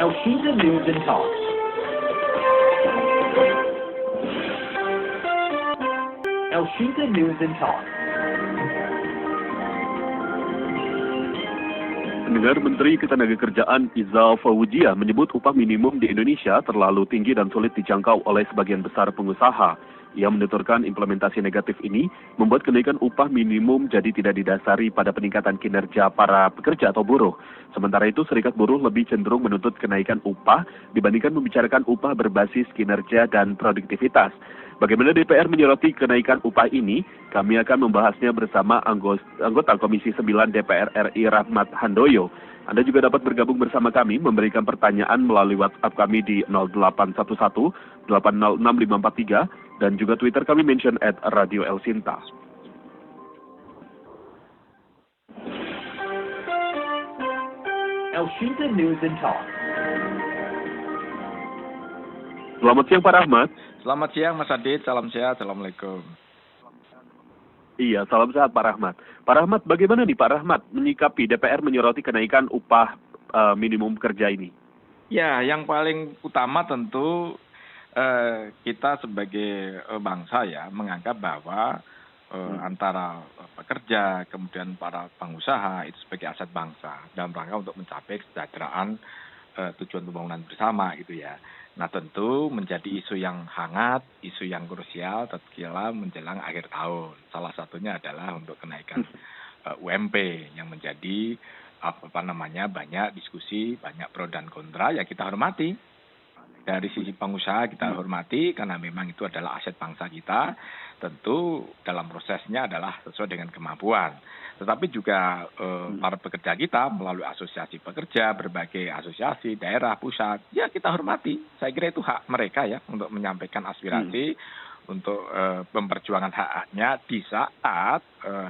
Elshinta News and Talk. Elshinta News and Talk. Pendengar, Menteri Ketenagakerjaan Iza Fawzia menyebut upah minimum di Indonesia terlalu tinggi dan sulit dijangkau oleh sebagian besar pengusaha. Ia menuturkan implementasi negatif ini membuat kenaikan upah minimum jadi tidak didasari pada peningkatan kinerja para pekerja atau buruh. Sementara itu, Serikat Buruh lebih cenderung menuntut kenaikan upah dibandingkan membicarakan upah berbasis kinerja dan produktivitas. Bagaimana DPR menyoroti kenaikan upah ini? Kami akan membahasnya bersama anggota Komisi 9 DPR RI Rahmat Handoyo. Anda juga dapat bergabung bersama kami, memberikan pertanyaan melalui WhatsApp kami di 0811 806543 dan juga Twitter kami mention @Radio Elshinta. Elshinta News and Talk. Selamat siang Pak Rahmat. Selamat siang Mas Adit, salam sehat, Assalamualaikum. Iya, salam sehat Pak Rahmat. Pak Rahmat, bagaimana nih Pak Rahmat menyikapi DPR menyoroti kenaikan upah minimum kerja ini? Ya, yang paling utama tentu kita sebagai bangsa ya menganggap bahwa antara pekerja kemudian para pengusaha itu sebagai aset bangsa dalam rangka untuk mencapai kesejahteraan tujuan pembangunan bersama gitu ya. Nah tentu menjadi isu yang hangat, isu yang krusial tatkala menjelang akhir tahun. Salah satunya adalah untuk kenaikan UMP yang menjadi banyak diskusi, banyak pro dan kontra ya kita hormati. Dari sisi pengusaha kita hormati karena memang itu adalah aset bangsa kita. Tentu dalam prosesnya adalah sesuai dengan kemampuan. Tetapi juga para pekerja kita melalui asosiasi pekerja, berbagai asosiasi, daerah, pusat, ya kita hormati. Saya kira itu hak mereka ya untuk menyampaikan aspirasi, untuk memperjuangkan hak-haknya di saat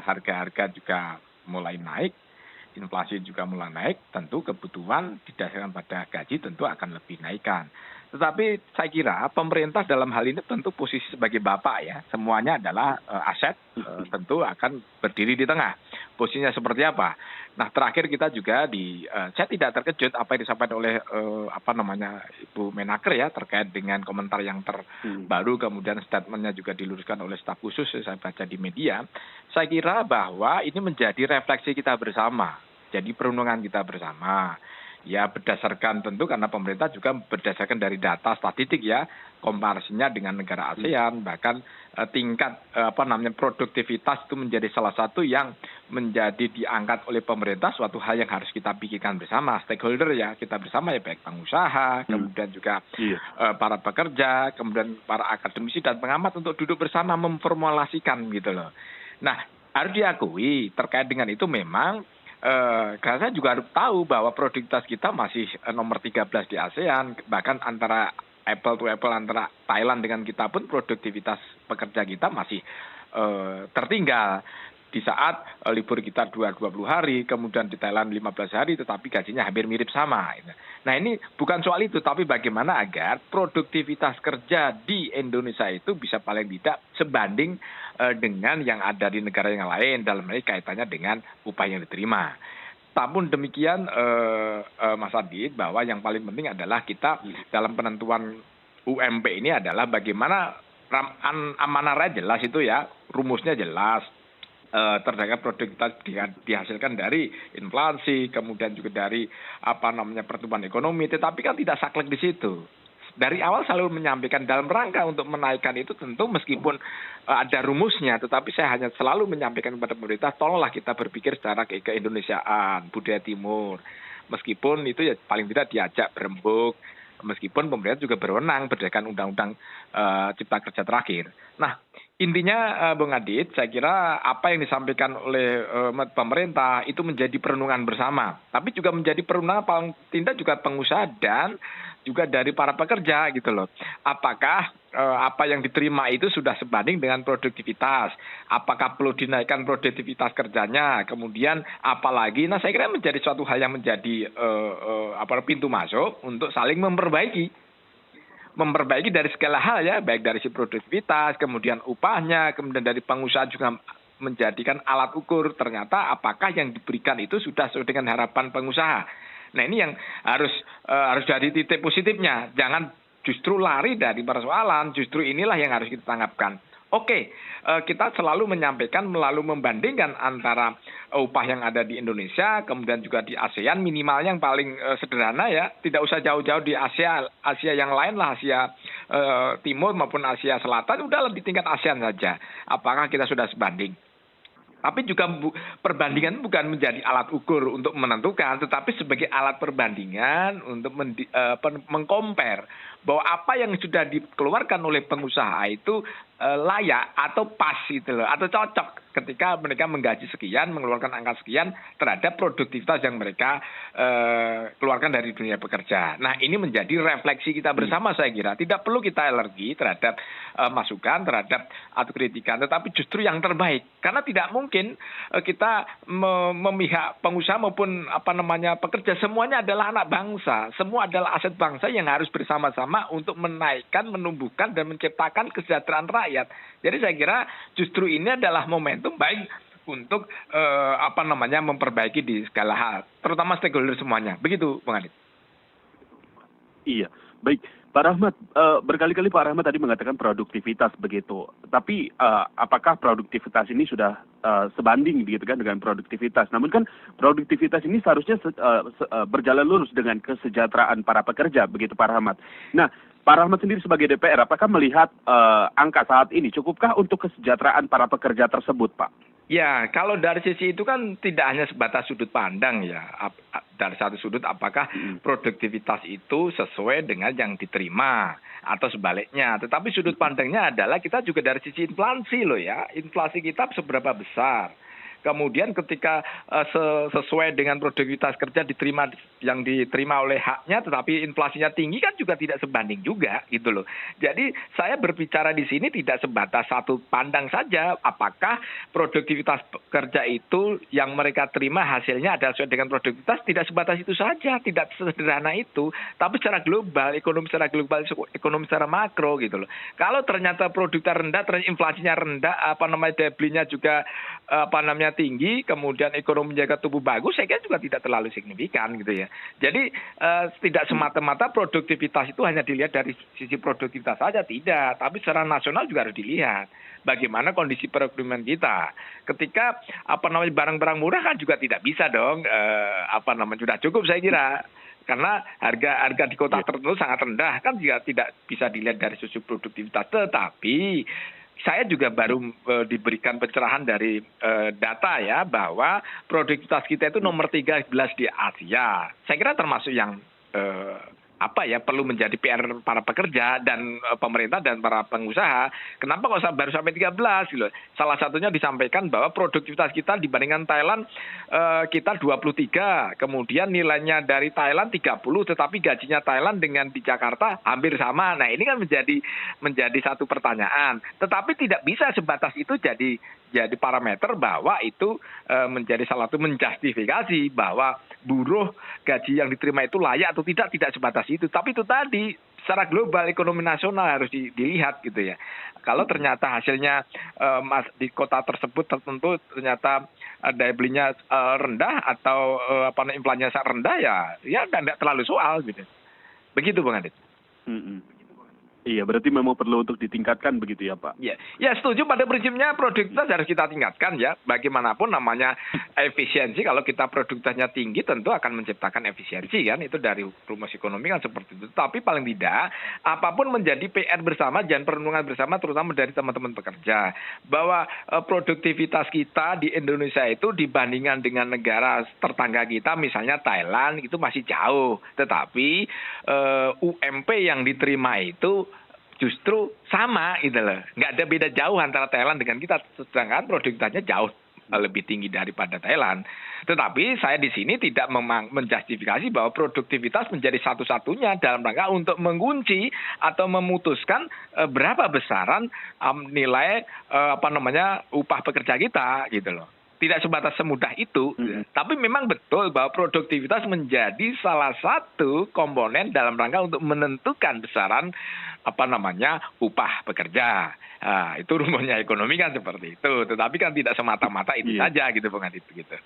harga-harga juga mulai naik, inflasi juga mulai naik, tentu kebutuhan didasarkan pada gaji tentu akan lebih naikkan. Tetapi saya kira pemerintah dalam hal ini tentu posisi sebagai bapak ya, semuanya adalah aset, tentu akan berdiri di tengah. Posisinya seperti apa? Nah terakhir kita juga saya tidak terkejut apa yang disampaikan oleh Ibu Menaker ya terkait dengan komentar yang terbaru, kemudian statementnya juga diluruskan oleh staf khusus saya baca di media. Saya kira bahwa ini menjadi refleksi kita bersama, jadi perenungan kita bersama. Ya berdasarkan tentu karena pemerintah juga berdasarkan dari data statistik ya, komparasinya dengan negara ASEAN, bahkan tingkat produktivitas itu menjadi salah satu yang menjadi diangkat oleh pemerintah, suatu hal yang harus kita pikirkan bersama stakeholder ya, kita bersama ya, baik pengusaha, kemudian juga para pekerja, kemudian para akademisi dan pengamat untuk duduk bersama memformulasikan gitu loh. Nah harus diakui terkait dengan itu memang karena saya juga harus tahu bahwa produktivitas kita masih nomor 13 di ASEAN, bahkan antara apple to apple antara Thailand dengan kita pun produktivitas pekerja kita masih tertinggal. Di saat libur kita 20 hari, kemudian di Thailand 15 hari, tetapi gajinya hampir mirip sama. Nah ini bukan soal itu, tapi bagaimana agar produktivitas kerja di Indonesia itu bisa paling tidak sebanding dengan yang ada di negara yang lain, dalam hal ini kaitannya dengan upah yang diterima. Namun demikian Mas Adit, bahwa yang paling penting adalah kita dalam penentuan UMP ini adalah bagaimana amanahnya jelas itu ya, rumusnya jelas. Terdapat produktivitas dihasilkan dari inflasi, kemudian juga dari pertumbuhan ekonomi, tetapi kan tidak saklek di situ. Dari awal selalu menyampaikan dalam rangka untuk menaikkan itu tentu meskipun ada rumusnya, tetapi saya hanya selalu menyampaikan kepada pemerintah, tolonglah kita berpikir secara keindonesiaan, budaya timur. Meskipun itu ya paling tidak diajak berembuk, meskipun pemerintah juga berwenang berdasarkan undang-undang Cipta Kerja terakhir. Nah, intinya Bung Adit, saya kira apa yang disampaikan oleh pemerintah itu menjadi perenungan bersama. Tapi juga menjadi perenungan paling tidak juga pengusaha dan juga dari para pekerja gitu loh. Apakah apa yang diterima itu sudah sebanding dengan produktivitas? Apakah perlu dinaikkan produktivitas kerjanya? Kemudian apalagi, nah saya kira menjadi suatu hal yang menjadi pintu masuk untuk saling memperbaiki dari segala hal ya, baik dari si produktivitas, kemudian upahnya, kemudian dari pengusaha juga menjadikan alat ukur ternyata apakah yang diberikan itu sudah sesuai dengan harapan pengusaha. Nah ini yang harus dari titik positifnya, jangan justru lari dari persoalan, justru inilah yang harus kita tanggapkan. Oke, kita selalu menyampaikan melalui membandingkan antara upah yang ada di Indonesia, kemudian juga di ASEAN, minimalnya yang paling sederhana ya, tidak usah jauh-jauh di Asia yang lain lah, Asia Timur maupun Asia Selatan, udahlah di tingkat ASEAN saja. Apakah kita sudah sebanding? Tapi juga perbandingan bukan menjadi alat ukur untuk menentukan, tetapi sebagai alat perbandingan untuk mengcompare bahwa apa yang sudah dikeluarkan oleh pengusaha itu layak atau pas gitu loh, atau cocok ketika mereka menggaji sekian, mengeluarkan angka sekian terhadap produktivitas yang mereka keluarkan dari dunia pekerja. Nah ini menjadi refleksi kita bersama saya kira. Tidak perlu kita alergi terhadap masukan, terhadap atau kritikan, tetapi justru yang terbaik. Karena tidak mungkin kita memihak pengusaha maupun pekerja, semuanya adalah anak bangsa, semua adalah aset bangsa yang harus bersama-sama untuk menaikkan, menumbuhkan dan menciptakan kesejahteraan rakyat. Jadi saya kira justru ini adalah momentum baik untuk memperbaiki di segala hal, terutama stakeholder semuanya. Begitu, Bung Adit. Iya, baik. Pak Rahmat, berkali-kali Pak Rahmat tadi mengatakan produktivitas begitu. Tapi apakah produktivitas ini sudah sebanding begitu kan dengan produktivitas? Namun kan produktivitas ini seharusnya berjalan lurus dengan kesejahteraan para pekerja begitu Pak Rahmat. Nah, Pak Rahmat sendiri sebagai DPR, apakah melihat angka saat ini cukupkah untuk kesejahteraan para pekerja tersebut, Pak? Ya, kalau dari sisi itu kan tidak hanya sebatas sudut pandang ya. Dari satu sudut apakah produktivitas itu sesuai dengan yang diterima atau sebaliknya. Tetapi sudut pandangnya adalah kita juga dari sisi inflasi loh ya. Inflasi kita seberapa besar. Kemudian ketika sesuai dengan produktivitas kerja yang diterima oleh haknya, tetapi inflasinya tinggi kan juga tidak sebanding juga gitu loh. Jadi saya berbicara di sini tidak sebatas satu pandang saja. Apakah produktivitas kerja itu yang mereka terima hasilnya adalah sesuai dengan produktivitas, tidak sebatas itu saja, tidak sederhana itu. Tapi secara global, ekonomi secara global, ekonomi secara makro gitu loh. Kalau ternyata produktivitas rendah, ternyata inflasinya rendah, daya belinya juga tinggi, kemudian ekonomi menjaga tubuh bagus, saya kira juga tidak terlalu signifikan gitu ya. Jadi tidak semata-mata produktivitas itu hanya dilihat dari sisi produktivitas saja, tidak. Tapi secara nasional juga harus dilihat bagaimana kondisi perekonomian kita. Ketika barang-barang murah kan juga tidak bisa dong sudah cukup saya kira. Karena harga di kota tertentu sangat rendah kan juga tidak bisa dilihat dari sisi produktivitas. Tetapi saya juga baru diberikan pencerahan dari data ya bahwa produktivitas kita itu nomor 13 di Asia. Saya kira termasuk yang perlu menjadi PR para pekerja dan pemerintah dan para pengusaha. Kenapa kok baru sampai 13 gitu? Salah satunya disampaikan bahwa produktivitas kita dibandingkan Thailand kita 23, kemudian nilainya dari Thailand 30, tetapi gajinya Thailand dengan di Jakarta hampir sama. Nah, ini kan menjadi satu pertanyaan. Tetapi tidak bisa sebatas itu jadi parameter bahwa itu menjadi salah satu menjustifikasi bahwa buruh gaji yang diterima itu layak atau tidak sebatas itu. Tapi itu tadi secara global ekonomi nasional harus dilihat gitu ya. Kalau ternyata hasilnya di kota tersebut tertentu ternyata daya belinya rendah atau inflasinya sangat rendah ya tidak terlalu soal gitu. Begitu Bang Adit. Iya, berarti memang perlu untuk ditingkatkan begitu ya Pak? Ya setuju pada prinsipnya produktivitas harus kita tingkatkan ya. Bagaimanapun namanya efisiensi, kalau kita produktivitasnya tinggi tentu akan menciptakan efisiensi kan. Itu dari rumus ekonomi kan seperti itu. Tapi paling tidak, apapun menjadi PR bersama dan perenungan bersama terutama dari teman-teman pekerja. Bahwa produktivitas kita di Indonesia itu dibandingkan dengan negara tetangga kita misalnya Thailand itu masih jauh. Tetapi UMP yang diterima itu justru sama gitu loh. Nggak ada beda jauh antara Thailand dengan kita. Sedangkan produktivitasnya jauh lebih tinggi daripada Thailand. Tetapi saya di sini tidak menjustifikasi bahwa produktivitas menjadi satu-satunya dalam rangka untuk mengunci atau memutuskan berapa besaran nilai upah pekerja kita gitu loh. Tidak sebatas semudah itu, tapi memang betul bahwa produktivitas menjadi salah satu komponen dalam rangka untuk menentukan besaran upah pekerja. Itu rumusnya ekonomi kan seperti itu. Tetapi kan tidak semata-mata itu saja gitu Bung Adit gitu.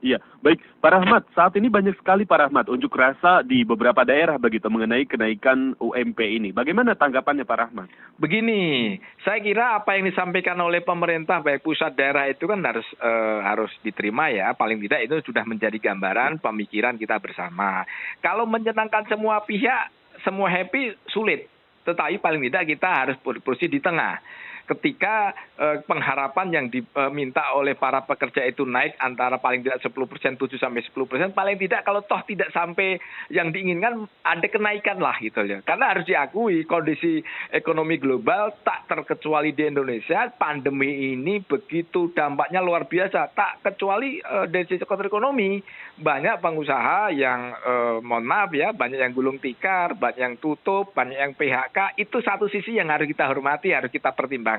Iya, baik Pak Rahmat. Saat ini banyak sekali Pak Rahmat unjuk rasa di beberapa daerah begitu mengenai kenaikan UMP ini. Bagaimana tanggapannya Pak Rahmat? Begini, saya kira apa yang disampaikan oleh pemerintah baik pusat daerah itu kan harus diterima ya. Paling tidak itu sudah menjadi gambaran pemikiran kita bersama. Kalau menyenangkan semua pihak, semua happy sulit. Tetapi paling tidak kita harus posisi di tengah. Ketika pengharapan yang diminta oleh para pekerja itu naik antara paling tidak 10%, 7-10%, paling tidak kalau toh tidak sampai yang diinginkan ada kenaikan lah gitu ya. Karena harus diakui kondisi ekonomi global tak terkecuali di Indonesia, pandemi ini begitu dampaknya luar biasa. Tak kecuali dari sektor ekonomi, banyak pengusaha yang mohon maaf ya, banyak yang gulung tikar, banyak yang tutup, banyak yang PHK. Itu satu sisi yang harus kita hormati, harus kita pertimbangkan.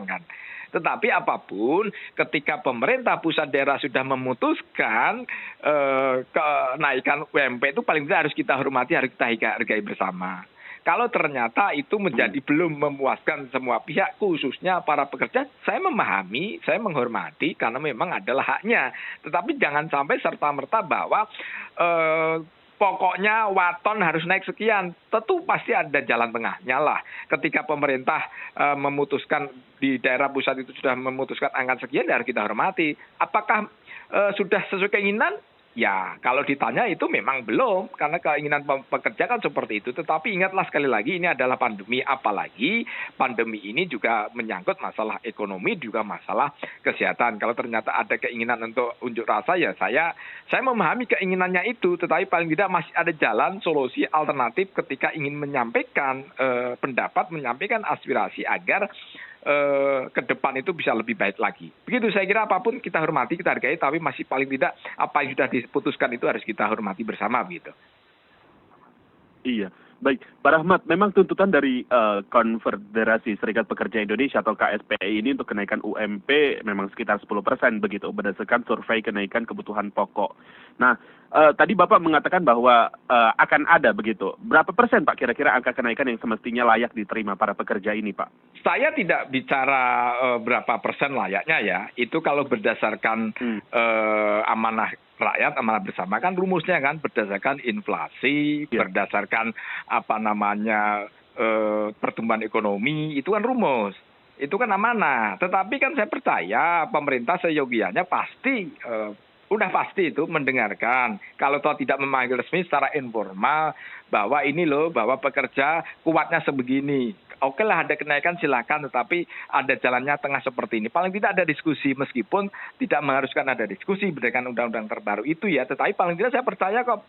Tetapi apapun, ketika pemerintah pusat daerah sudah memutuskan kenaikan UMP itu paling tidak harus kita hormati, harus kita hargai bersama. Kalau ternyata itu menjadi belum memuaskan semua pihak, khususnya para pekerja, saya memahami, saya menghormati karena memang adalah haknya. Tetapi jangan sampai serta-merta bahwa pokoknya waton harus naik sekian. Tentu pasti ada jalan tengahnya lah. Ketika pemerintah memutuskan di daerah pusat itu sudah memutuskan angka sekian, harus kita hormati. Apakah sudah sesuai keinginan? Ya, kalau ditanya itu memang belum, karena keinginan pekerja kan seperti itu. Tetapi ingatlah sekali lagi, ini adalah pandemi, apalagi pandemi ini juga menyangkut masalah ekonomi, juga masalah kesehatan. Kalau ternyata ada keinginan untuk unjuk rasa, ya saya memahami keinginannya itu, tetapi paling tidak masih ada jalan, solusi, alternatif ketika ingin menyampaikan pendapat, menyampaikan aspirasi agar ke depan itu bisa lebih baik lagi. Begitu saya kira apapun kita hormati, kita hargai, tapi masih paling tidak apa yang sudah diputuskan itu harus kita hormati bersama begitu. Iya, baik Pak Rahmat, memang tuntutan dari Konfederasi Serikat Pekerja Indonesia atau KSPI ini untuk kenaikan UMP memang sekitar 10% begitu berdasarkan survei kenaikan kebutuhan pokok. Nah, tadi Bapak mengatakan bahwa akan ada begitu. Berapa persen Pak kira-kira angka kenaikan yang semestinya layak diterima para pekerja ini Pak? Saya tidak bicara berapa persen layaknya ya. Itu kalau berdasarkan amanah rakyat, amanah bersama kan rumusnya kan berdasarkan inflasi, berdasarkan pertumbuhan ekonomi, itu kan rumus. Itu kan amanah. Tetapi kan saya percaya pemerintah seyogianya pasti udah pasti itu mendengarkan. Kalau toh tidak memanggil resmi secara informal bahwa ini loh, bahwa pekerja kuatnya sebegini. Oke lah ada kenaikan silakan, tetapi ada jalannya tengah seperti ini. Paling tidak ada diskusi, meskipun tidak mengharuskan ada diskusi berdasarkan undang-undang terbaru itu ya. Tetapi paling tidak saya percaya kok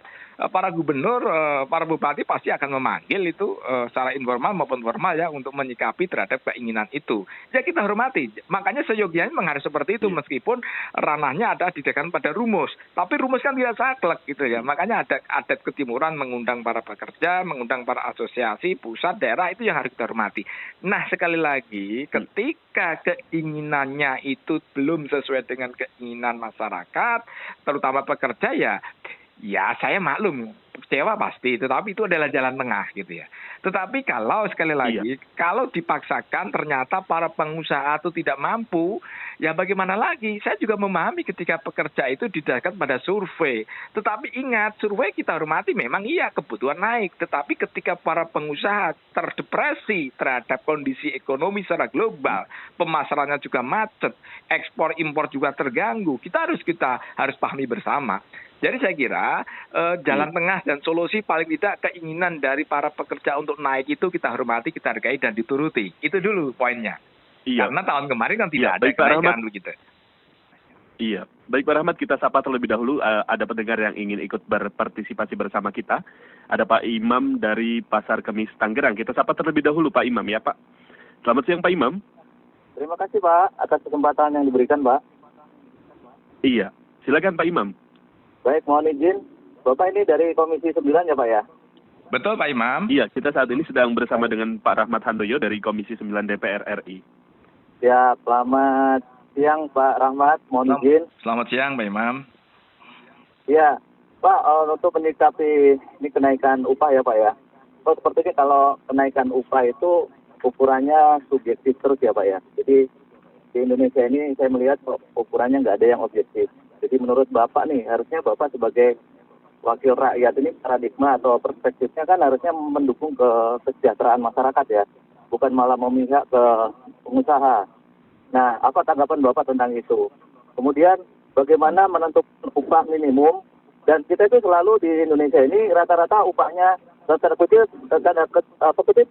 para gubernur, para bupati pasti akan memanggil itu secara informal maupun formal ya untuk menyikapi terhadap keinginan itu. Ya kita hormati. Makanya seyogianya memang harus seperti itu, meskipun ranahnya ada didasarkan pada rumus. Tapi rumus kan tidak saklek gitu ya. Makanya ada adat ketimuran mengundang para pekerja, mengundang para asosiasi, pusat, daerah, itu yang harus kita hormati. Nah sekali lagi, ketika keinginannya itu belum sesuai dengan keinginan masyarakat, terutama pekerja ya saya maklum, kecewa pasti, tetapi itu adalah jalan tengah gitu ya. Tetapi kalau sekali lagi, kalau dipaksakan ternyata para pengusaha itu tidak mampu, ya bagaimana lagi? Saya juga memahami ketika pekerja itu didasarkan pada survei. Tetapi ingat, survei kita hormati memang iya kebutuhan naik. Tetapi ketika para pengusaha terdepresi terhadap kondisi ekonomi secara global, pemasarannya juga macet, ekspor impor juga terganggu, kita harus pahami bersama. Jadi saya kira jalan tengah dan solusi paling tidak keinginan dari para pekerja untuk naik itu kita hormati, kita hargai dan dituruti. Itu dulu poinnya. Iya. Karena tahun kemarin kan tidak ada kenaikan begitu. Iya, baik Pak Rahmat, kita sapa terlebih dahulu. Ada pendengar yang ingin ikut berpartisipasi bersama kita. Ada Pak Imam dari Pasar Kemis Tangerang. Kita sapa terlebih dahulu Pak Imam ya Pak. Selamat siang Pak Imam. Terima kasih Pak atas kesempatan yang diberikan Pak. Iya, silakan Pak Imam. Baik, mohon izin. Bapak ini dari Komisi 9 ya Pak ya? Betul Pak Imam. Iya, kita saat ini sedang bersama dengan Pak Rahmat Handoyo dari Komisi 9 DPR RI. Ya, selamat siang Pak Rahmat, mohon izin. Selamat siang Pak Imam. Ya, Pak, untuk menyikapi ini kenaikan upah ya Pak ya. Sepertinya kalau kenaikan upah itu ukurannya subjektif terus ya Pak ya. Jadi di Indonesia ini saya melihat ukurannya nggak ada yang objektif. Jadi menurut Bapak nih, harusnya Bapak sebagai wakil rakyat ini paradigma atau perspektifnya kan harusnya mendukung kesejahteraan masyarakat ya, bukan malah memihak ke pengusaha. Nah, apa tanggapan Bapak tentang itu? Kemudian bagaimana menentukan upah minimum? Dan kita itu selalu di Indonesia ini rata-rata upahnya tanda kutip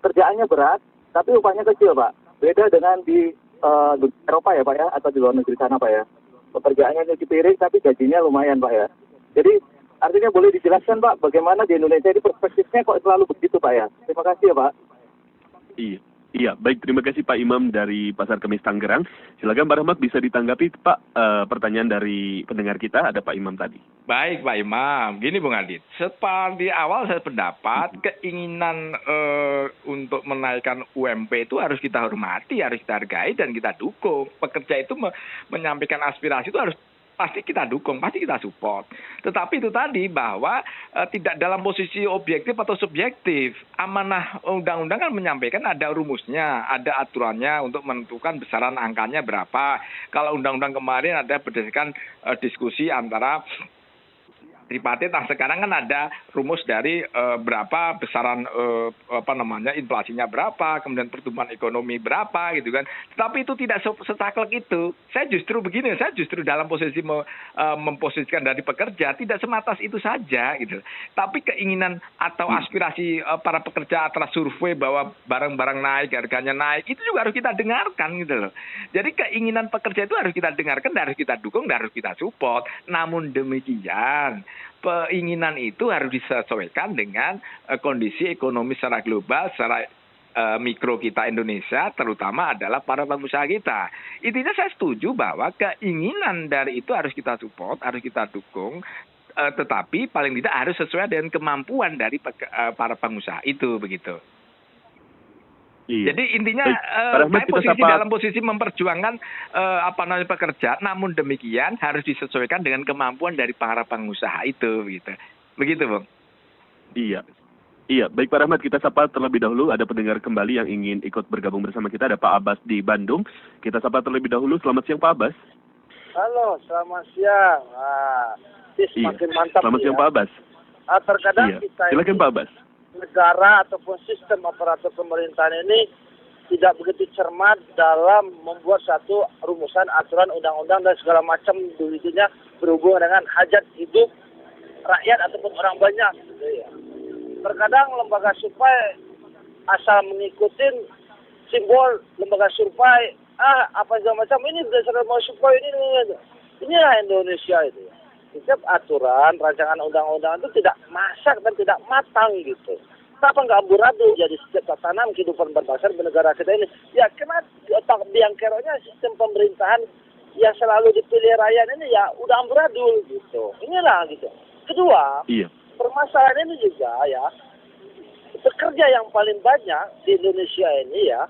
kerjaannya berat, tapi upahnya kecil, Pak. Beda dengan di Eropa ya, Pak ya, atau di luar negeri sana, Pak ya. Pekerjaannya nyuci piring, tapi gajinya lumayan, Pak ya. Jadi artinya boleh dijelaskan, Pak, bagaimana di Indonesia ini perspektifnya kok selalu begitu, Pak ya. Terima kasih ya, Pak. Iya, baik. Terima kasih Pak Imam dari Pasar Kemis Tangerang. Silakan Pak Rahmat bisa ditanggapi Pak pertanyaan dari pendengar kita. Ada Pak Imam tadi. Baik Pak Imam, gini Bung Adit, seperti awal saya pendapat keinginan untuk menaikkan UMP itu harus kita hormati, harus kita hargai dan kita dukung. Pekerja itu menyampaikan aspirasi itu harus pasti kita dukung, pasti kita support. Tetapi itu tadi bahwa tidak dalam posisi objektif atau subjektif. Amanah undang-undang kan menyampaikan ada rumusnya, ada aturannya untuk menentukan besaran angkanya berapa. Kalau undang-undang kemarin ada berdasarkan diskusi antara tripartit. Nah sekarang kan ada rumus dari berapa besaran inflasinya berapa, kemudian pertumbuhan ekonomi berapa gitu kan. Tetapi itu tidak setaklek itu. Saya justru dalam posisi memposisikan dari pekerja tidak sematas itu saja gitu. Tapi keinginan atau aspirasi para pekerja atas survei bahwa barang-barang naik, harganya naik, itu juga harus kita dengarkan gitu loh. Jadi keinginan pekerja itu harus kita dengarkan, harus kita dukung, harus kita support. Namun demikian keinginan itu harus disesuaikan dengan kondisi ekonomi secara global, secara mikro kita Indonesia, terutama adalah para pengusaha kita. Intinya saya setuju bahwa keinginan dari itu harus kita support, harus kita dukung, tetapi paling tidak harus sesuai dengan kemampuan dari para pengusaha itu begitu. Iya. Jadi intinya saya dalam posisi memperjuangkan pekerja, namun demikian harus disesuaikan dengan kemampuan dari para pengusaha itu, begitu, Bang. Iya, baik Pak Rahmat, kita sapa terlebih dahulu. Ada pendengar kembali yang ingin ikut bergabung bersama kita. Ada Pak Abbas di Bandung. Kita sapa terlebih dahulu. Selamat siang Pak Abbas. Halo, selamat siang. Semakin mantap. Selamat siang Pak Abbas. Terkadang kita silakan Pak Abbas. Negara ataupun sistem aparatur pemerintahan ini tidak begitu cermat dalam membuat satu rumusan aturan undang-undang dan segala macam intinya berhubungan dengan hajat hidup rakyat ataupun orang banyak gitu ya. Terkadang lembaga survei asal mengikuti simbol lembaga survei apa segala macam ini berdasarkan lembaga survei inilah Indonesia itu ya. Setiap aturan, rancangan undang-undang itu tidak masak dan tidak matang gitu. Kenapa nggak amburadul jadi setiap tatanan kehidupan berbangsa bernegara kita ini? Ya karena di otak biang keroknya sistem pemerintahan yang selalu dipilih rakyat ini ya udah amburadul gitu. Inilah gitu. Kedua, permasalahan ini juga ya, pekerja yang paling banyak di Indonesia ini ya,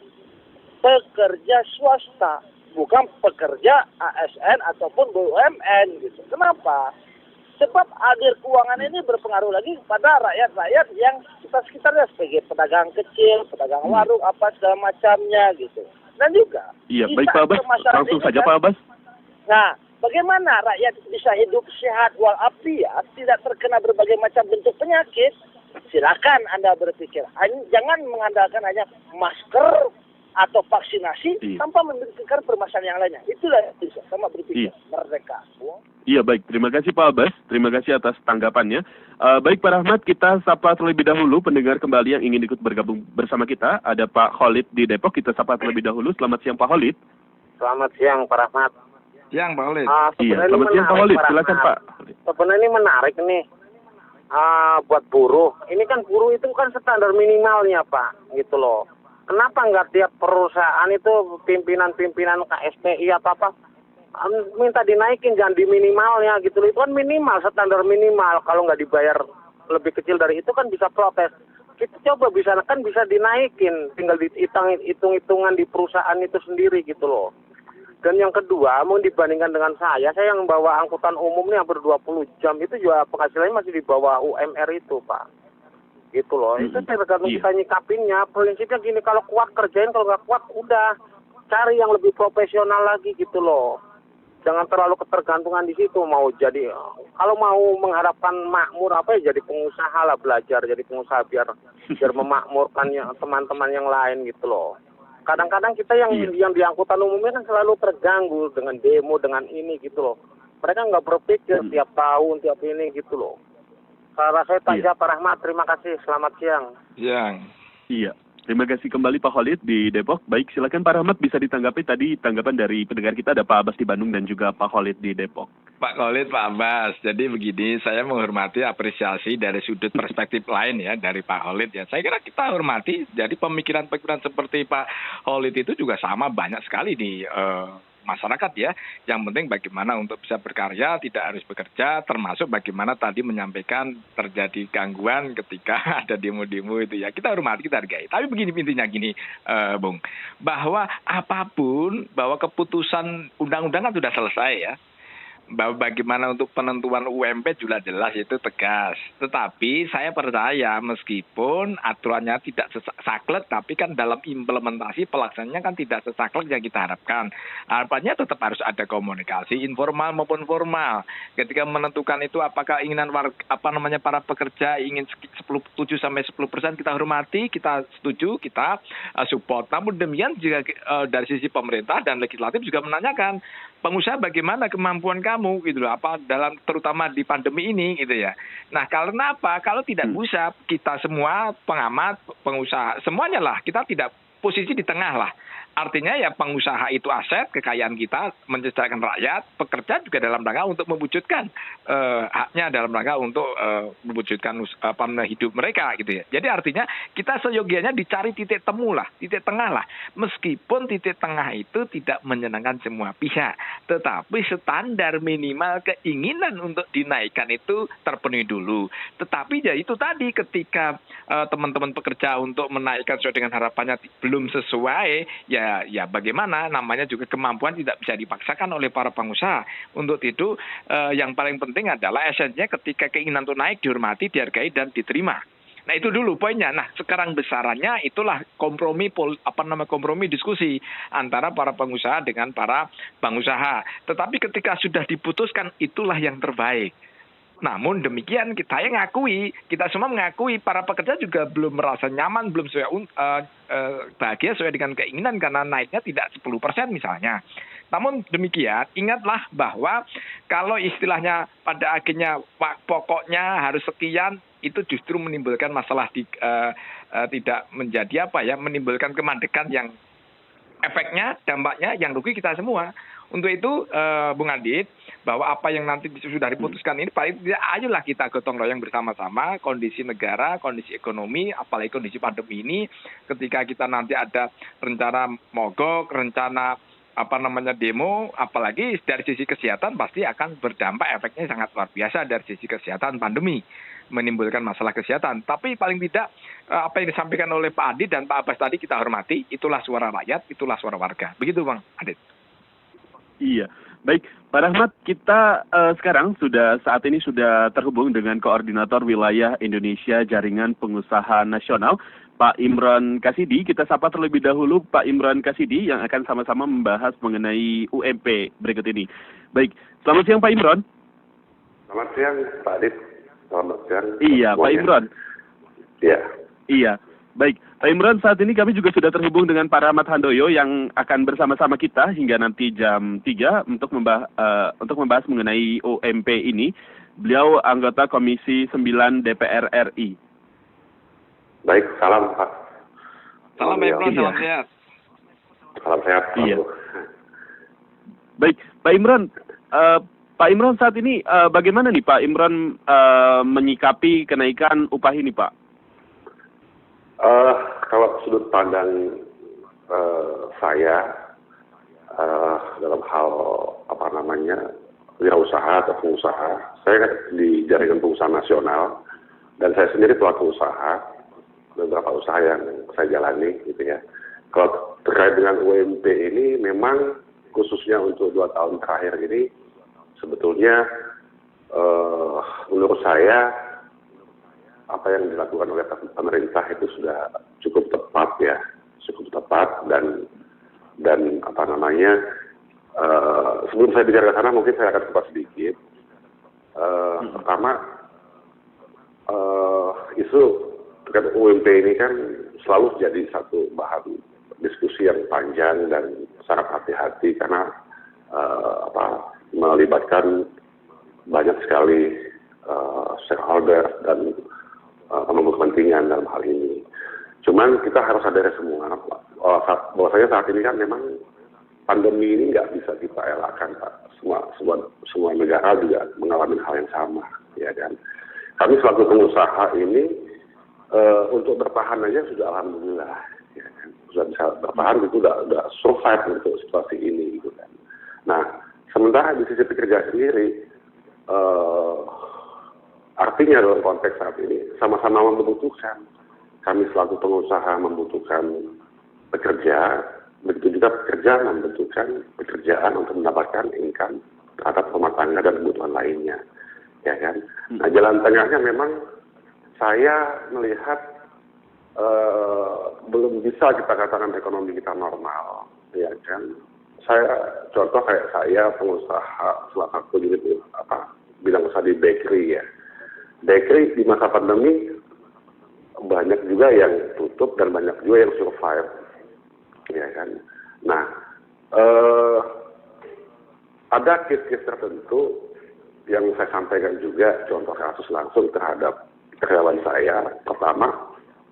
pekerja swasta. Bukan pekerja ASN ataupun BUMN gitu. Kenapa? Sebab alir keuangan ini berpengaruh lagi pada rakyat-rakyat yang sekitar-sekitarnya sebagai pedagang kecil, pedagang warung, apa segala macamnya gitu. Dan juga baik Pak Abbas, langsung saja Pak Abbas. Nah, bagaimana rakyat bisa hidup sehat walafiat, tidak terkena berbagai macam bentuk penyakit? Silakan Anda berpikir. Jangan mengandalkan hanya masker atau vaksinasi tanpa memikirkan permasalahan yang lainnya. Itulah yang bisa sama berpikir merdeka. Iya baik, terima kasih Pak Abbas, terima kasih atas tanggapannya. Baik Pak Rahmat, kita sapa terlebih dahulu pendengar kembali yang ingin ikut bergabung bersama kita. Ada Pak Khalid di Depok, kita sapa terlebih dahulu. Selamat siang Pak Khalid. Selamat siang Pak Rahmat. Siang Pak Khalid. Selamat siang Pak Khalid, silakan Pak. Sebenarnya ini menarik nih buat buruh. Ini kan buruh itu kan standar minimalnya Pak, gitu loh. Kenapa nggak tiap perusahaan itu pimpinan-pimpinan KSPI apa minta dinaikin, jangan di minimalnya gitu. Itu kan minimal, standar minimal. Kalau nggak dibayar lebih kecil dari itu kan bisa protes. Kita coba bisa dinaikin, tinggal hitung-hitungan di perusahaan itu sendiri gitu loh. Dan yang kedua, mau dibandingkan dengan saya yang bawa angkutan umum nih hampir 20 jam, itu juga penghasilannya masih di bawah UMR itu Pak. Gitu loh, itu tergantung kita nyikapinnya. Prinsipnya gini, kalau kuat kerjain, kalau nggak kuat udah cari yang lebih profesional lagi gitu loh. Jangan terlalu ketergantungan di situ. Mau jadi, kalau mau mengharapkan makmur apa ya jadi pengusaha lah, belajar jadi pengusaha biar memakmurkan teman-teman yang lain gitu loh. Kadang-kadang kita yang di angkutan umumnya kan selalu terganggu dengan demo, dengan ini gitu loh. Mereka nggak berpikir tiap tahun, tiap ini gitu loh. Salah saya Pak Jafar Rahmat, terima kasih. Selamat siang. Iya. Terima kasih kembali Pak Khalid di Depok. Baik, silakan Pak Rahmat bisa ditanggapi tadi tanggapan dari pendengar kita, ada Pak Abbas di Bandung dan juga Pak Khalid di Depok. Pak Khalid, Pak Abbas. Jadi begini, saya menghormati apresiasi dari sudut perspektif lain ya dari Pak Khalid ya. Saya kira kita hormati. Jadi pemikiran-pemikiran seperti Pak Khalid itu juga sama banyak sekali di masyarakat ya. Yang penting bagaimana untuk bisa berkarya, tidak harus bekerja, termasuk bagaimana tadi menyampaikan terjadi gangguan ketika ada demo-demo itu ya. Kita hormati, kita hargai. Tapi begini intinya gini, Bung, bahwa apapun, bahwa keputusan undang-undang kan sudah selesai ya. Bahwa bagaimana untuk penentuan UMP juga jelas itu tegas. Tetapi saya percaya meskipun aturannya tidak saklek, tapi kan dalam implementasi pelaksanaannya kan tidak sesaklek yang kita harapkan. Harapannya tetap harus ada komunikasi informal maupun formal. Ketika menentukan itu apakah keinginan para pekerja ingin 7-10% kita hormati, kita setuju, kita support. Namun demikian juga dari sisi pemerintah dan legislatif juga menanyakan pengusaha bagaimana kemampuan kamu gitu loh, apa dalam terutama di pandemi ini gitu ya. Nah, karena apa? Kalau tidak bisa kita semua pengamat, pengusaha, semuanya lah kita tidak posisi di tengah lah. Artinya ya pengusaha itu aset, kekayaan kita, mensejahterakan rakyat, pekerja juga dalam rangka untuk mewujudkan haknya, dalam rangka untuk mewujudkan hidup mereka gitu ya. Jadi artinya kita seyogianya dicari titik temu lah, titik tengah lah. Meskipun titik tengah itu tidak menyenangkan semua pihak, tetapi standar minimal keinginan untuk dinaikkan itu terpenuhi dulu. Tetapi ya itu tadi ketika teman-teman pekerja untuk menaikkan sesuai dengan harapannya belum sesuai, ya bagaimana, namanya juga kemampuan tidak bisa dipaksakan oleh para pengusaha. Untuk itu yang paling penting adalah esensinya ketika keinginan itu naik, dihormati, dihargai dan diterima. Nah itu dulu poinnya. Nah sekarang besarannya itulah kompromi diskusi antara para pengusaha dengan para pengusaha. Tetapi ketika sudah diputuskan itulah yang terbaik. Namun demikian kita semua mengakui para pekerja juga belum merasa nyaman, belum bahagia sesuai dengan keinginan karena naiknya tidak 10% misalnya. Namun demikian ingatlah bahwa kalau istilahnya pada akhirnya pokoknya harus sekian, itu justru menimbulkan masalah tidak menjadi menimbulkan kemandekan yang efeknya, dampaknya yang rugi kita semua. Untuk itu, Bung Adit, bahwa apa yang nanti sudah diputuskan ini, paling tidak ayolah kita gotong royong bersama-sama, kondisi negara, kondisi ekonomi, apalagi kondisi pandemi ini, ketika kita nanti ada rencana mogok, rencana demo, apalagi dari sisi kesehatan pasti akan berdampak, efeknya sangat luar biasa dari sisi kesehatan pandemi, menimbulkan masalah kesehatan. Tapi paling tidak apa yang disampaikan oleh Pak Adit dan Pak Abbas tadi kita hormati, itulah suara rakyat, itulah suara warga. Begitu Bang Adit. Iya, baik Pak Rahmat, kita saat ini sudah terhubung dengan Koordinator Wilayah Indonesia Jaringan Pengusaha Nasional, Pak Imron Kasidi. Kita sapa terlebih dahulu Pak Imron Kasidi yang akan sama-sama membahas mengenai UMP berikut ini. Baik, selamat siang Pak Imron. Selamat siang Pak Adit. Selamat siang. Iya, semuanya. Pak Imron. Iya. Baik, Pak Imron, saat ini kami juga sudah terhubung dengan Pak Rahmat Handoyo yang akan bersama-sama kita hingga nanti jam 3 untuk membahas mengenai UMP ini. Beliau anggota Komisi 9 DPR RI. Baik, salam Pak. Salam Pak Imron, salam sehat. Salam sehat. Iya. Baik, Pak Imron saat ini bagaimana nih Pak Imron menyikapi kenaikan upah ini Pak? Kalau sudut pandang saya dalam hal wirausaha atau pengusaha, saya kan di Jaringan Pengusaha Nasional dan saya sendiri pelaku usaha, beberapa usaha yang saya jalani gitu ya. Kalau terkait dengan UMP ini memang khususnya untuk 2 tahun terakhir ini sebetulnya menurut saya apa yang dilakukan oleh pemerintah itu sudah cukup tepat ya, dan Sebelum saya bicara ke sana, mungkin saya akan kupas sedikit. Pertama, isu terkait UMP ini kan selalu jadi satu bahan diskusi yang panjang dan sangat hati-hati karena melibatkan banyak sekali stakeholder dan pemangku kepentingan dalam hal ini. Cuman kita harus sadar semua bahwasanya saat ini kan memang pandemi ini nggak bisa kita elakkan, Pak. Semua negara juga mengalami hal yang sama, ya kan. Kami selaku pengusaha ini untuk bertahan aja sudah alhamdulillah, ya kan. Sudah bisa bertahan itu udah survive untuk situasi ini, gitu kan. Nah, sementara di sisi pekerja sendiri, artinya dalam konteks saat ini sama-sama membutuhkan. Kami selaku pengusaha membutuhkan pekerja, begitu juga pekerja membutuhkan pekerjaan untuk mendapatkan income terhadap rumah tangga dan kebutuhan lainnya, ya kan. Nah, jalan tengahnya memang saya melihat belum bisa kita katakan ekonomi kita normal, ya kan. Contoh kayak saya pengusaha salah satu unit bidang usaha di bakery ya. Bakery di masa pandemi banyak juga yang tutup dan banyak juga yang survive, ya kan. Nah, ada case-case tertentu yang saya sampaikan juga contoh kasus langsung terhadap karyawan saya. Pertama,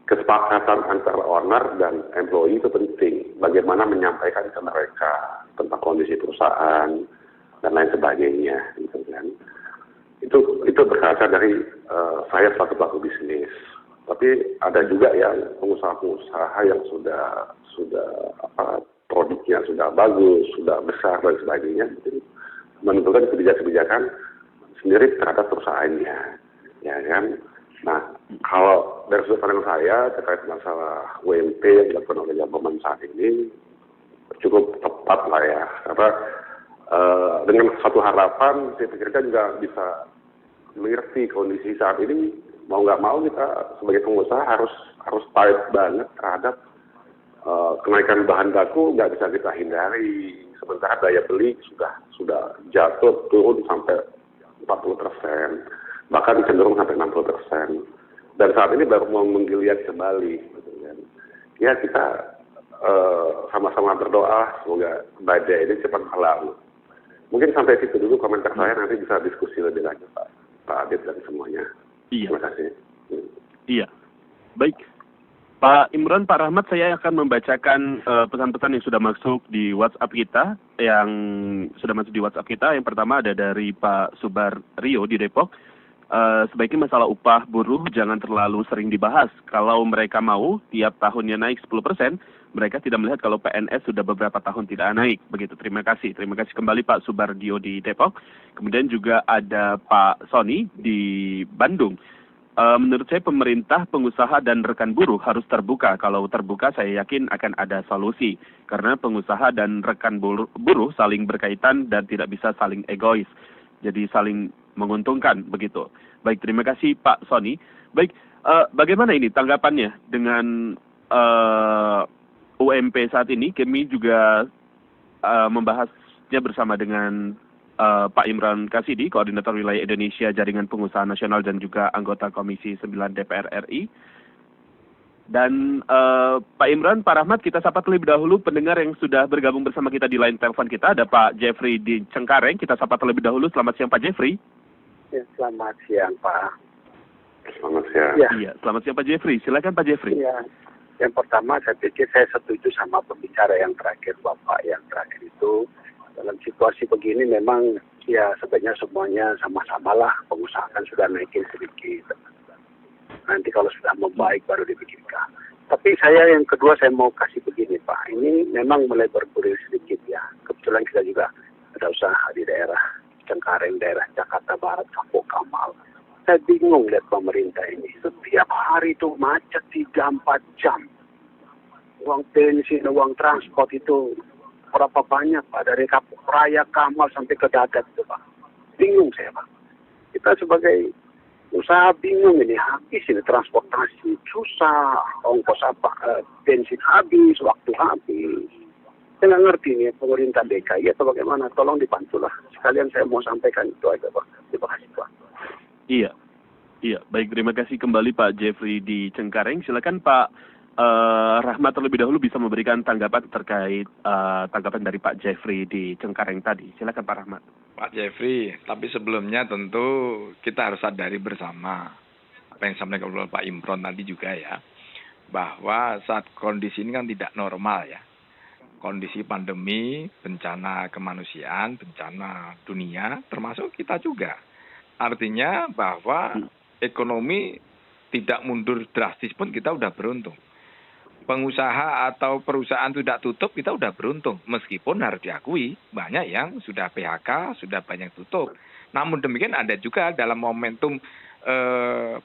kesepakatan antara owner dan employee itu penting. Bagaimana menyampaikan ke mereka tentang kondisi perusahaan dan lain sebagainya, gitu kan. Itu berkaca dari saya selaku pelaku bisnis. Tapi ada juga yang pengusaha-pengusaha yang sudah produknya sudah bagus, sudah besar dan sebagainya, menentukan kebijakan-kebijakan sendiri terhadap perusahaannya, ya kan. Nah, kalau dari sudut pandang saya terkait masalah UMP yang dilakukan oleh government saat ini cukup tepat lah ya, karena dengan satu harapan si pekerja juga bisa mengerti kondisi saat ini. Mau nggak mau kita sebagai pengusaha harus tight banget terhadap kenaikan bahan baku, nggak bisa kita hindari. Sementara daya beli sudah jatuh turun sampai 40%, bahkan cenderung sampai 60%. Dan saat ini baru mau menggeliat kembali, gitu kan. Ya kita sama-sama berdoa semoga badai ini cepat berlalu. Mungkin sampai situ dulu komentar saya, nanti bisa diskusi lebih lanjut Pak Adit dan semuanya. Iya. Terima kasih. Iya. Baik. Pak Imran, Pak Rahmat, saya akan membacakan pesan-pesan yang sudah masuk di WhatsApp kita. Yang pertama ada dari Pak Subar Rio di Depok. Sebaiknya masalah upah buruh jangan terlalu sering dibahas. Kalau mereka mau tiap tahunnya naik 10%, mereka tidak melihat kalau PNS sudah beberapa tahun tidak naik. Begitu, terima kasih. Terima kasih kembali Pak Subardio di Depok. Kemudian juga ada Pak Sony di Bandung. Menurut saya pemerintah, pengusaha, dan rekan buruh harus terbuka. Kalau terbuka saya yakin akan ada solusi. Karena pengusaha dan rekan buruh saling berkaitan dan tidak bisa saling egois. Jadi saling menguntungkan begitu. Baik, terima kasih Pak Sony. Baik, bagaimana ini tanggapannya dengan UMP saat ini? Kami juga membahasnya bersama dengan Pak Imran Kasidi, Koordinator Wilayah Indonesia Jaringan Pengusaha Nasional dan juga anggota Komisi 9 DPR RI. Dan Pak Imran, Pak Rahmat, kita sapa terlebih dahulu pendengar yang sudah bergabung bersama kita di line telepon kita. Ada Pak Jeffrey di Cengkareng. Kita sapa terlebih dahulu. Selamat siang Pak Jeffrey. Ya, selamat siang Pak. Selamat siang. Ya. Iya, selamat siang Pak Jeffrey. Silakan Pak Jeffrey. Ya. Yang pertama saya pikir saya setuju sama pembicara yang terakhir, Bapak yang terakhir itu. Dalam situasi begini memang ya sebenarnya semuanya sama-samalah, pengusaha kan sudah naikin sedikit. Nanti kalau sudah membaik baru dipikirkan. Tapi saya yang kedua saya mau kasih begini Pak, ini memang mulai bergulir sedikit ya. Kebetulan kita juga ada usaha di daerah Cengkareng, daerah Jakarta Barat, Kampung Kamal. Saya bingung lihat pemerintah ini. Setiap hari itu macet 3-4 jam. Uang bensin, uang transport itu berapa banyak Pak, dari Kampung Raya Kamal sampai ke Dagat itu Pak. Bingung saya Pak. Kita sebagai usaha bingung ini, habis ini transportasi susah, ongkos bensin habis, waktu habis. Saya nggak ngerti nih pemerintah DKI atau bagaimana. Tolong dibantulah. Sekalian saya mau sampaikan itu aja, Pak. Terima kasih, Pak. Iya, baik, terima kasih kembali Pak Jeffrey di Cengkareng. Silakan Pak Rahmat terlebih dahulu bisa memberikan tanggapan terkait tanggapan dari Pak Jeffrey di Cengkareng tadi. Silakan Pak Rahmat. Pak Jeffrey, tapi sebelumnya tentu kita harus sadari bersama apa yang disampaikan oleh Pak Imron tadi juga ya, bahwa saat kondisi ini kan tidak normal ya. Kondisi pandemi, bencana kemanusiaan, bencana dunia, termasuk kita juga. Artinya bahwa ekonomi tidak mundur drastis pun kita udah beruntung. Pengusaha atau perusahaan tidak tutup kita udah beruntung. Meskipun harus diakui banyak yang sudah PHK, sudah banyak tutup. Namun demikian ada juga dalam momentum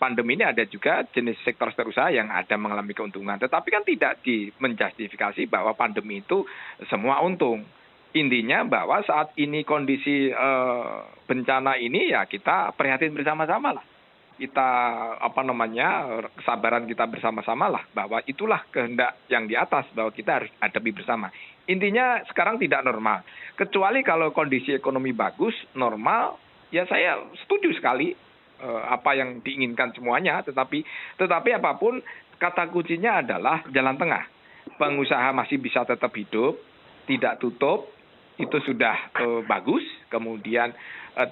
pandemi ini ada juga jenis sektor usaha yang ada mengalami keuntungan. Tetapi kan tidak menjustifikasi bahwa pandemi itu semua untung. Intinya bahwa saat ini kondisi bencana ini ya kita prihatin bersama-sama lah. Kita kesabaran kita bersama-sama lah bahwa itulah kehendak yang di atas bahwa kita harus hadapi bersama. Intinya sekarang tidak normal. Kecuali kalau kondisi ekonomi bagus, normal, ya saya setuju sekali apa yang diinginkan semuanya, tetapi apapun kata kuncinya adalah jalan tengah. Pengusaha masih bisa tetap hidup, tidak tutup, itu sudah bagus. Kemudian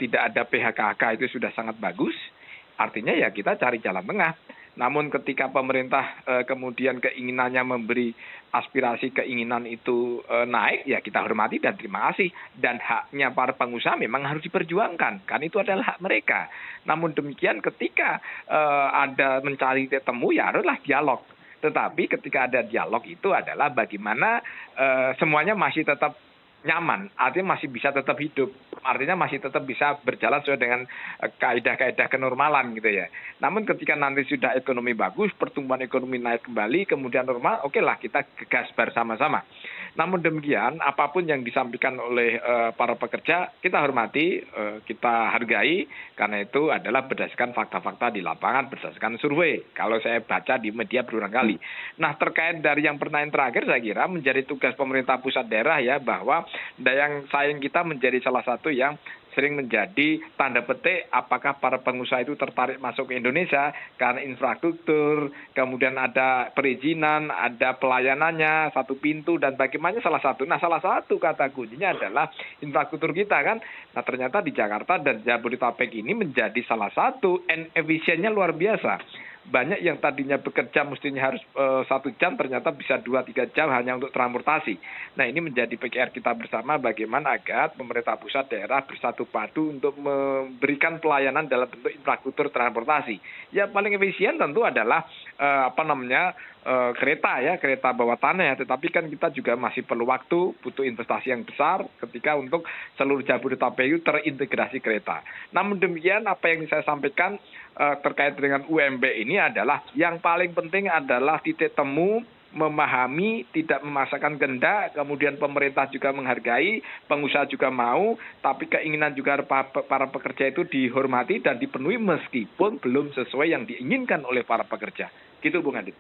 tidak ada PHK itu sudah sangat bagus. Artinya ya kita cari jalan tengah. Namun ketika pemerintah kemudian keinginannya memberi aspirasi keinginan itu naik, ya kita hormati dan terima kasih. Dan haknya para pengusaha memang harus diperjuangkan, kan itu adalah hak mereka. Namun demikian ketika ada mencari titik temu, ya haruslah dialog. Tetapi ketika ada dialog itu adalah bagaimana semuanya masih tetap nyaman, artinya masih bisa tetap hidup, artinya masih tetap bisa berjalan sesuai dengan kaidah-kaidah kenormalan gitu ya. Namun ketika nanti sudah ekonomi bagus, pertumbuhan ekonomi naik kembali, kemudian normal, oke lah kita gas bersama-sama. Namun demikian, apapun yang disampaikan oleh para pekerja, kita hormati, kita hargai, karena itu adalah berdasarkan fakta-fakta di lapangan, berdasarkan survei. Kalau saya baca di media berulang kali. Nah, terkait dari yang pertanyaan terakhir, saya kira menjadi tugas pemerintah pusat daerah ya, bahwa daya saing kita menjadi salah satu yang sering menjadi tanda petik apakah para pengusaha itu tertarik masuk ke Indonesia karena infrastruktur, kemudian ada perizinan, ada pelayanannya, satu pintu dan bagaimana salah satu. Nah, salah satu kata kuncinya adalah infrastruktur kita kan. Nah, ternyata di Jakarta dan Jabodetabek ini menjadi salah satu efisiennya luar biasa. Banyak yang tadinya bekerja mestinya harus 1 jam, ternyata bisa 2-3 jam hanya untuk transportasi. Nah, ini menjadi PR kita bersama bagaimana agar pemerintah pusat daerah bersatu padu untuk memberikan pelayanan dalam bentuk infrastruktur transportasi. Ya paling efisien tentu adalah kereta bawah tanah ya, tetapi kan kita juga masih perlu waktu, butuh investasi yang besar ketika untuk seluruh Jabodetabek itu terintegrasi kereta. Namun demikian apa yang saya sampaikan terkait dengan UMB ini adalah yang paling penting adalah titik temu, memahami, tidak memaksakan kehendak, kemudian pemerintah juga menghargai, pengusaha juga mau, tapi keinginan juga para pekerja itu dihormati dan dipenuhi meskipun belum sesuai yang diinginkan oleh para pekerja. Gitu Bung Adit.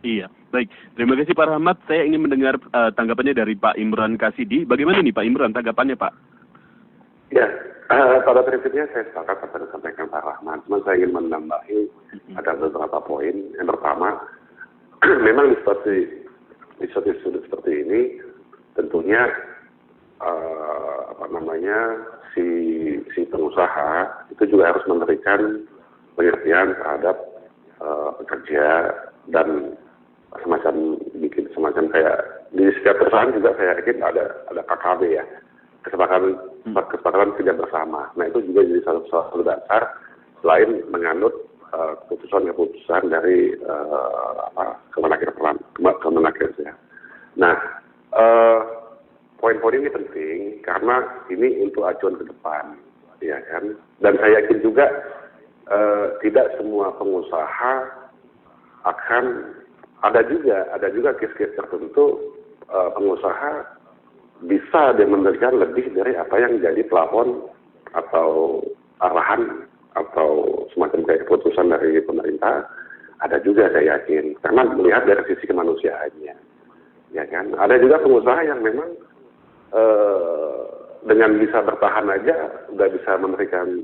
Iya, baik. Terima kasih Pak Rahmat. Saya ingin mendengar tanggapannya dari Pak Imran Kasidi. Bagaimana nih Pak Imran tanggapannya Pak? Ya, pada prinsipnya saya sepakat apa yang disampaikan Pak Rahmat. Cuma saya ingin menambahi ada beberapa poin. Yang pertama, memang di situasi seperti ini tentunya si pengusaha itu juga harus memberikan pengertian terhadap pekerja dan bikin semacam kayak di setiap perusahaan juga saya yakin ada KKB ya, kesepakatan kerja bersama. Nah, itu juga jadi satu dasar selain menganut keputusan dari Kemenaker ya. Nah, poin-poin ini penting karena ini untuk acuan ke depan, ya kan. Dan saya yakin juga tidak semua pengusaha akan ada juga case-case tertentu pengusaha bisa memberikan lebih dari apa yang jadi plafon atau arahan atau semacam kayak keputusan dari pemerintah. Ada juga saya yakin karena melihat dari sisi kemanusiaannya. ya kan? Ada juga pengusaha yang memang dengan bisa bertahan aja udah bisa memberikan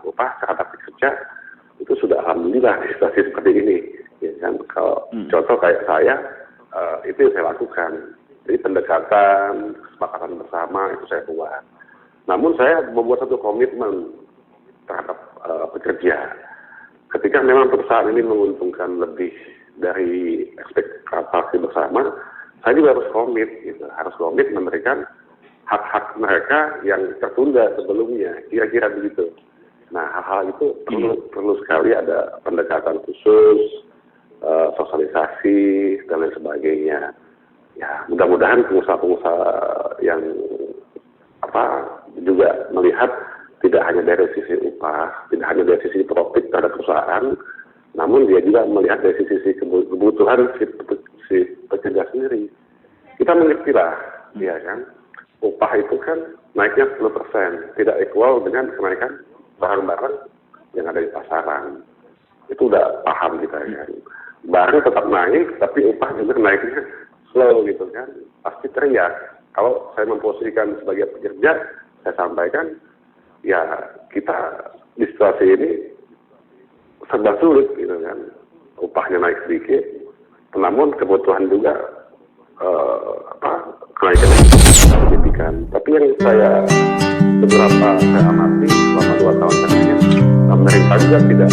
upah terhadap pekerja, itu sudah alhamdulillah di situasi seperti ini, ya kan? Kalau contoh kayak saya, itu yang saya lakukan. Jadi pendekatan, kesepakatan bersama itu saya buat. Namun saya membuat satu komitmen terhadap pekerja. Ketika memang perusahaan ini menguntungkan lebih dari ekspektasi bersama, saya juga harus komit, gitu. Harus komit memberikan hak-hak mereka yang tertunda sebelumnya, kira-kira begitu. Nah, hal-hal itu perlu sekali ada pendekatan khusus, sosialisasi dan lain sebagainya. Ya, mudah-mudahan pengusaha-pengusaha yang juga melihat tidak hanya dari sisi upah, tidak hanya dari sisi profit terhadap perusahaan, namun dia juga melihat dari sisi kebutuhan si pekerja sendiri. Kita mengerti lah, ya kan? Upah itu kan naiknya 10%, tidak equal dengan kenaikan barang-barang yang ada di pasaran. Itu udah paham kita kan. Barang tetap naik, tapi upah juga naiknya slow gitu kan. Pasti teriak. Kalau saya memposisikan sebagai pekerja, saya sampaikan, ya kita di situasi ini serba sulit gitu kan. Upahnya naik sedikit, namun kebutuhan juga kenaikan signifikan. Tapi yang saya amati selama 2 tahun terakhir, pemerintah juga tidak